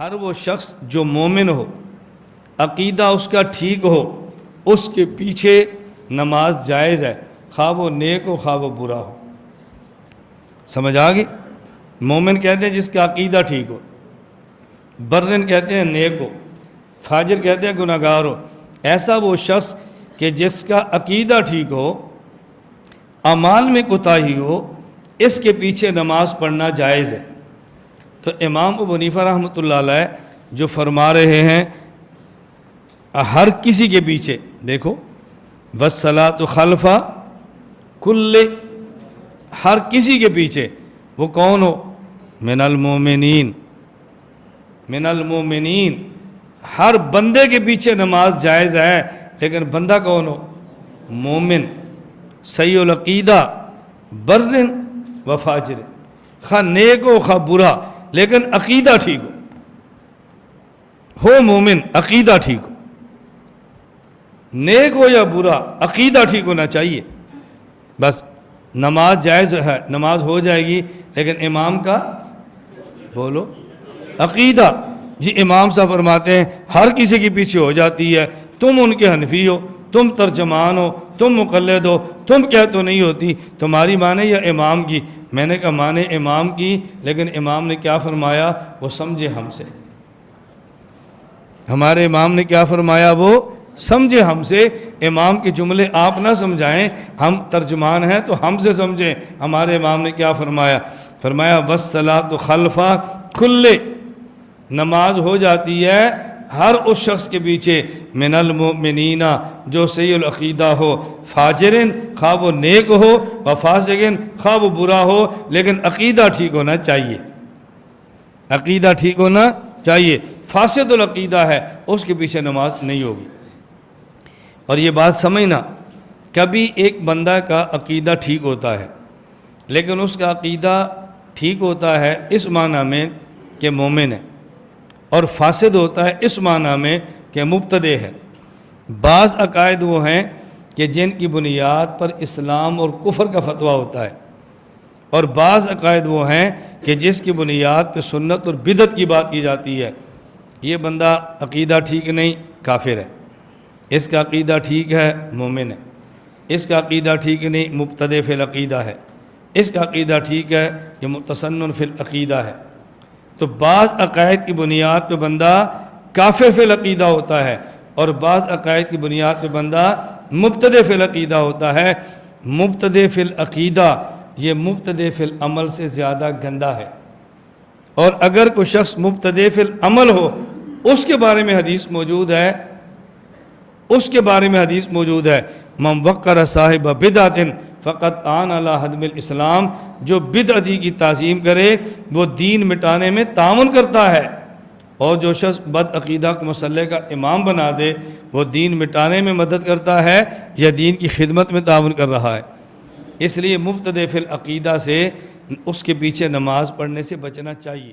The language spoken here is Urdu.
ہر وہ شخص جو مومن ہو، عقیدہ اس کا ٹھیک ہو، اس کے پیچھے نماز جائز ہے، خواہ وہ نیک ہو خواہ وہ برا ہو۔ سمجھ آ گئی؟ مومن کہتے ہیں جس کا عقیدہ ٹھیک ہو، برن کہتے ہیں نیک ہو، فاجر کہتے ہیں گناہ گار ہو۔ ایسا وہ شخص کہ جس کا عقیدہ ٹھیک ہو، اعمال میں کوتاہی ہو، اس کے پیچھے نماز پڑھنا جائز ہے۔ تو امام ابو حنیفہ رحمۃ اللہ علیہ جو فرما رہے ہیں ہر کسی کے پیچھے، دیکھو وَالصَّلَاةُ خَلْفَ کُلِّ، ہر کسی کے پیچھے، وہ کون ہو؟ من المومنین، من المومنین، ہر بندے کے پیچھے نماز جائز ہے، لیکن بندہ کون ہو؟ مومن، صحیح العقیدہ، برن و فاجر، خواہ نیک ہو خواہ برا، لیکن عقیدہ ٹھیک ہو مومن، عقیدہ ٹھیک ہو، نیک ہو یا برا، عقیدہ ٹھیک ہونا چاہیے، بس نماز جائز ہے، نماز ہو جائے گی، لیکن امام کا بولو عقیدہ۔ جی امام صاحب فرماتے ہیں ہر کسی کے پیچھے ہو جاتی ہے، تم ان کے حنفی ہو، تم ترجمان ہو، تم مقلد ہو، تم کیا تو نہیں ہوتی، تمہاری مانے یا امام کی؟ میں نے کہا مانے امام کی، لیکن امام نے کیا فرمایا وہ سمجھے ہم سے، ہمارے امام نے کیا فرمایا وہ سمجھے ہم سے۔ امام کے جملے آپ نہ سمجھائیں، ہم ترجمان ہیں تو ہم سے سمجھیں ہمارے امام نے کیا فرمایا۔ فرمایا وَالصَّلَاةُ خَلْفَ کُلِّ، نماز ہو جاتی ہے ہر اس شخص کے پیچھے، من المؤمنین، جو صحیح العقیدہ ہو، فاجرن، خواہ وہ نیک ہو، و فاسقن، خواہ وہ برا ہو، لیکن عقیدہ ٹھیک ہونا چاہیے، عقیدہ ٹھیک ہونا چاہیے۔ فاسد العقیدہ ہے اس کے پیچھے نماز نہیں ہوگی۔ اور یہ بات سمجھنا، کبھی ایک بندہ کا عقیدہ ٹھیک ہوتا ہے، لیکن اس کا عقیدہ ٹھیک ہوتا ہے اس معنی میں کہ مومن ہے، اور فاسد ہوتا ہے اس معنی میں کہ مبتدع ہے۔ بعض عقائد وہ ہیں کہ جن کی بنیاد پر اسلام اور کفر کا فتویٰ ہوتا ہے، اور بعض عقائد وہ ہیں کہ جس کی بنیاد پہ سنت اور بدعت کی بات کی جاتی ہے۔ یہ بندہ عقیدہ ٹھیک نہیں، کافر ہے، اس کا عقیدہ ٹھیک ہے، مومن ہے، اس کا عقیدہ ٹھیک نہیں، مبتدع فی العقیدہ ہے، اس کا عقیدہ ٹھیک ہے، یہ متسنن فی العقیدہ ہے۔ تو بعض عقائد کی بنیاد پہ بندہ کافر فی العقیدہ ہوتا ہے، اور بعض عقائد کی بنیاد پہ بندہ مبتدع فی العقیدہ ہوتا ہے۔ مبتدع فی العقیدہ یہ مبتدع فی العمل سے زیادہ گندہ ہے، اور اگر کوئی شخص مبتدع فی العمل ہو، اس کے بارے میں حدیث موجود ہے، اس کے بارے میں حدیث موجود ہے، من وقر صاحب بدعۃ فقط آن علی ہدم الاسلام، جو بدعتی کی تعظیم کرے وہ دین مٹانے میں تعاون کرتا ہے، اور جو شخص بد عقیدہ کو مسئلے کا امام بنا دے وہ دین مٹانے میں مدد کرتا ہے یا دین کی خدمت میں تعاون کر رہا ہے۔ اس لیے مبتدع فی العقیدہ سے اس کے پیچھے نماز پڑھنے سے بچنا چاہیے۔